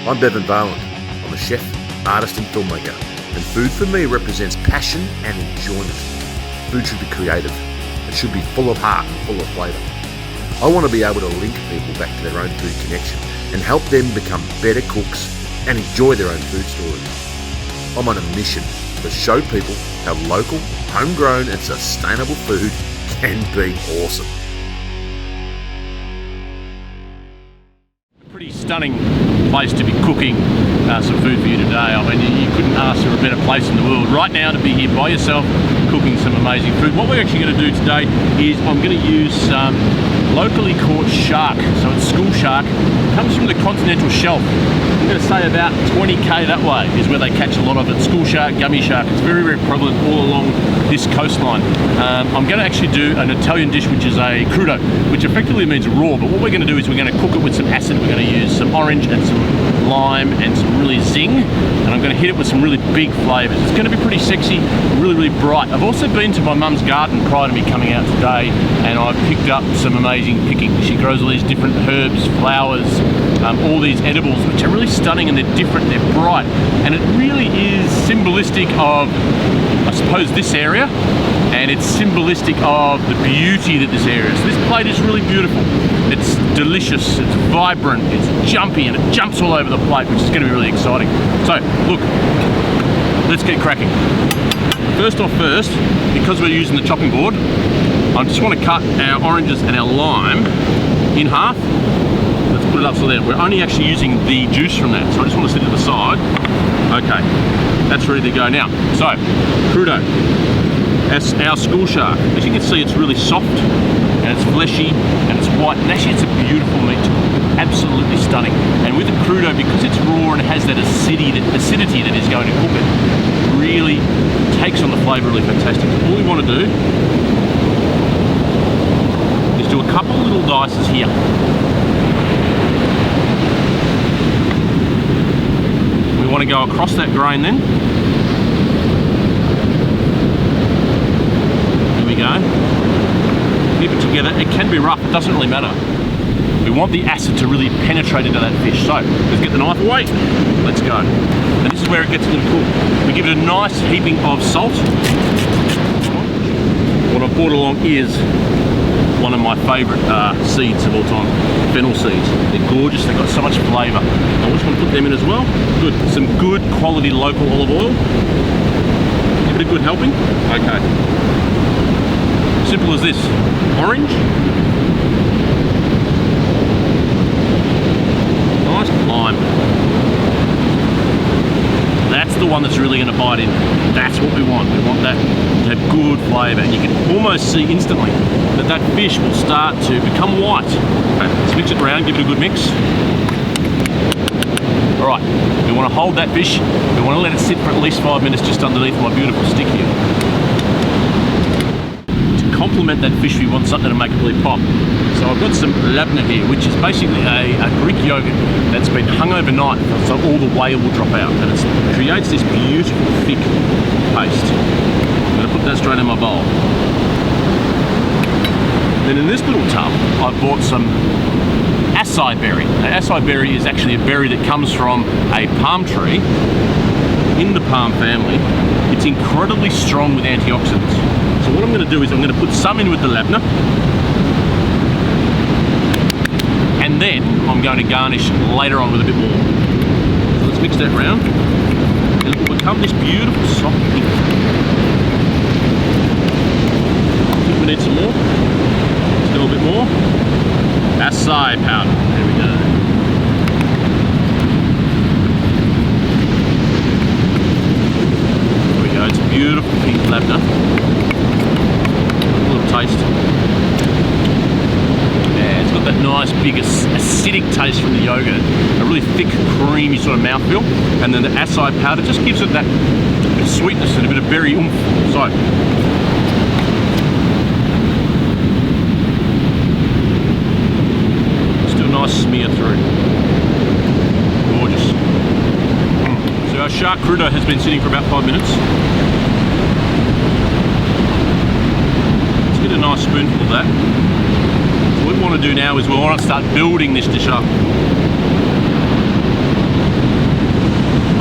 I'm Bevan Valand. I'm a chef, artist and filmmaker, and food for me represents passion and enjoyment. Food should be creative. It should be full of heart and full of flavour. I want to be able to link people back to their own food connection and help them become better cooks and enjoy their own food stories. I'm on a mission to show people how local, homegrown and sustainable food can be awesome. Pretty stunning place to be cooking some food for you today. I mean, you couldn't ask for a better place in the world right now to be here by yourself cooking some amazing food. What we're actually going to do today is I'm going to use some locally caught shark. So it's school shark. It comes from the continental shelf. I'm going to say about 20k that way is where they catch a lot of it. School shark, gummy shark. It's very, very prevalent all along this coastline. I'm going to actually do an Italian dish which is a crudo, which effectively means raw, but what we're going to do is we're going to cook it with some acid. We're going to use some orange and some lime and some really zing, and I'm going to hit it with some really big flavours. It's going to be pretty sexy, really, really bright. I've also been to my mum's garden prior to me coming out today, and I've picked up some amazing picking. She grows all these different herbs, flowers, all these edibles, which are really stunning, and they're different, they're bright, and it really is symbolistic of, I suppose, this area, and it's symbolistic of the beauty that this area is. So this plate is really beautiful. It's delicious, it's vibrant, it's jumpy, and it jumps all over the plate, which is going to be really exciting. So, look, let's get cracking. First off first, because we're using the chopping board, I just want to cut our oranges and our lime in half. Let's put it up so that we're only actually using the juice from that. So I just want to sit to the side. Okay, that's ready to go now. So, crudo. That's our school shark. As you can see, it's really soft and it's fleshy and it's white, and actually it's a beautiful meat. Absolutely stunning. And with the crudo, because it's raw and it has that acidity that is going to cook it, really takes on the flavour really fantastic. All we want to do is do a couple of little dices here. We want to go across that grain then. There we go. Keep it together. It can be rough, it doesn't really matter. We want the acid to really penetrate into that fish. So let's get the knife away. Let's go. And this is where it gets a little cool. We give it a nice heaping of salt. What I've brought along is one of my favourite seeds of all time, fennel seeds. They're gorgeous, they've got so much flavour. I just want to put them in as well. Good, some good quality local olive oil. Give it a good helping. Okay. Simple as this. Orange. Nice lime. That's the one that's really going to bite in. That's what we want. We want that to have good flavour, and you can almost see instantly that that fish will start to become white. Okay, let's mix it around, give it a good mix. All right, we want to hold that fish. We want to let it sit for at least 5 minutes just underneath my beautiful stick here. To complement that fish, we want something to make it really pop. So I've got some labna here, which is basically a Greek yogurt that's been hung overnight, so all the whey will drop out, and it creates this beautiful thick paste. I'm going to put that straight in my bowl. Then in this little tub, I've bought some acai berry. Now, acai berry is actually a berry that comes from a palm tree in the palm family. It's incredibly strong with antioxidants. So what I'm going to do is I'm going to put some in with the labna, and then I'm going to garnish later on with a bit more. So let's mix that around, and it will become this beautiful soft thing. I think we need some more. Let's do a bit more. Acai powder. There we go. There we go. It's a beautiful pink labna. A little taste. Yeah, it's got that nice big acidic taste from the yogurt, a really thick creamy sort of mouthfeel, and then the acai powder just gives it that bit of sweetness and a bit of berry oomph. So let's do a nice smear through. Gorgeous. So our shark crudo has been sitting for about 5 minutes. Let's get a nice spoonful of that. What we want to do now is we want to start building this dish up.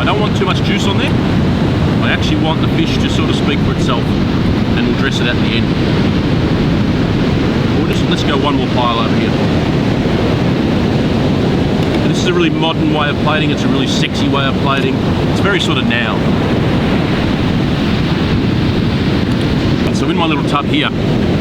don't want too much juice on there. I actually want the fish to sort of speak for itself, and we'll dress it at the end. Let's go one more pile over here. And this is a really modern way of plating. It's a really sexy way of plating. It's very sort of now. So in my little tub here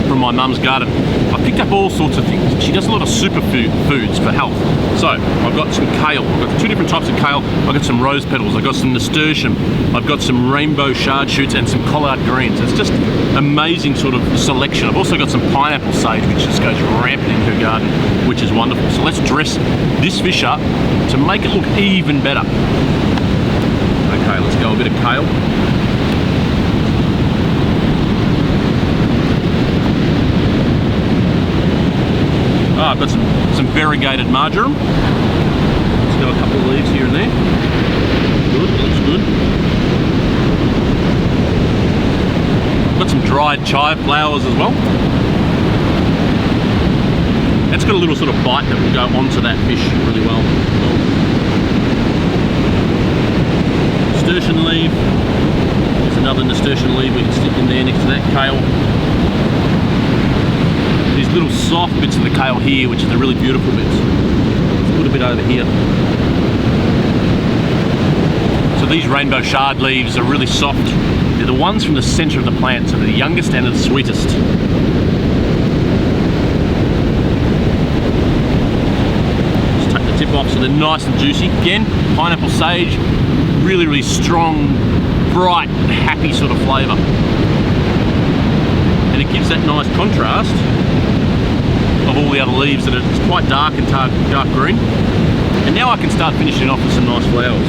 from my mum's garden, I picked up all sorts of things. She does a lot of superfoods for health. So I've got some kale. I've got 2 different types of kale. I've got some rose petals. I've got some nasturtium. I've got some rainbow shard shoots and some collard greens. It's just amazing sort of selection. I've also got some pineapple sage, which just goes rampant in her garden, which is wonderful. So let's dress this fish up to make it look even better. Okay, let's go a bit of kale. I've got some variegated marjoram. Let's go a couple of leaves here and there. Good, looks good. I've got some dried chive flowers as well. That's got a little sort of bite that will go onto that fish really well. Nasturtium leaf. There's another nasturtium leaf we can stick in there next to that kale. These little soft bits of the kale here, which are the really beautiful bits. Let's put a bit over here. So these rainbow shard leaves are really soft. They're the ones from the center of the plant, so they're the youngest and the sweetest. Just take the tip off so they're nice and juicy. Again, pineapple sage, really, really strong, bright, happy sort of flavour. And it gives that nice contrast of all the other leaves that are quite dark and dark green. And now I can start finishing off with some nice flowers.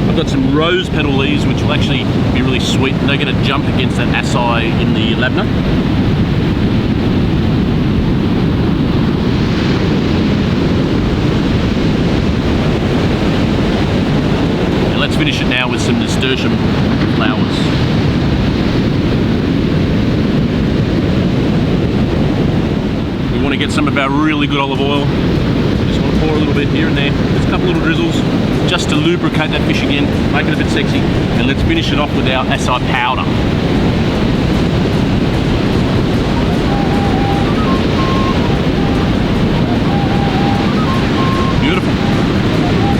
I've got some rose petal leaves which will actually be really sweet. They're going to jump against that acai in the labna. And let's finish it now with some nasturtium flowers. We want to get some of our really good olive oil. Just want to pour a little bit here and there. Just a couple little drizzles just to lubricate that fish again, make it a bit sexy. And let's finish it off with our acai powder. Beautiful.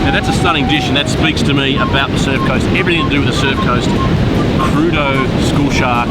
Now that's a stunning dish, and that speaks to me about the Surf Coast. Everything to do with the Surf Coast. Crudo, school shark,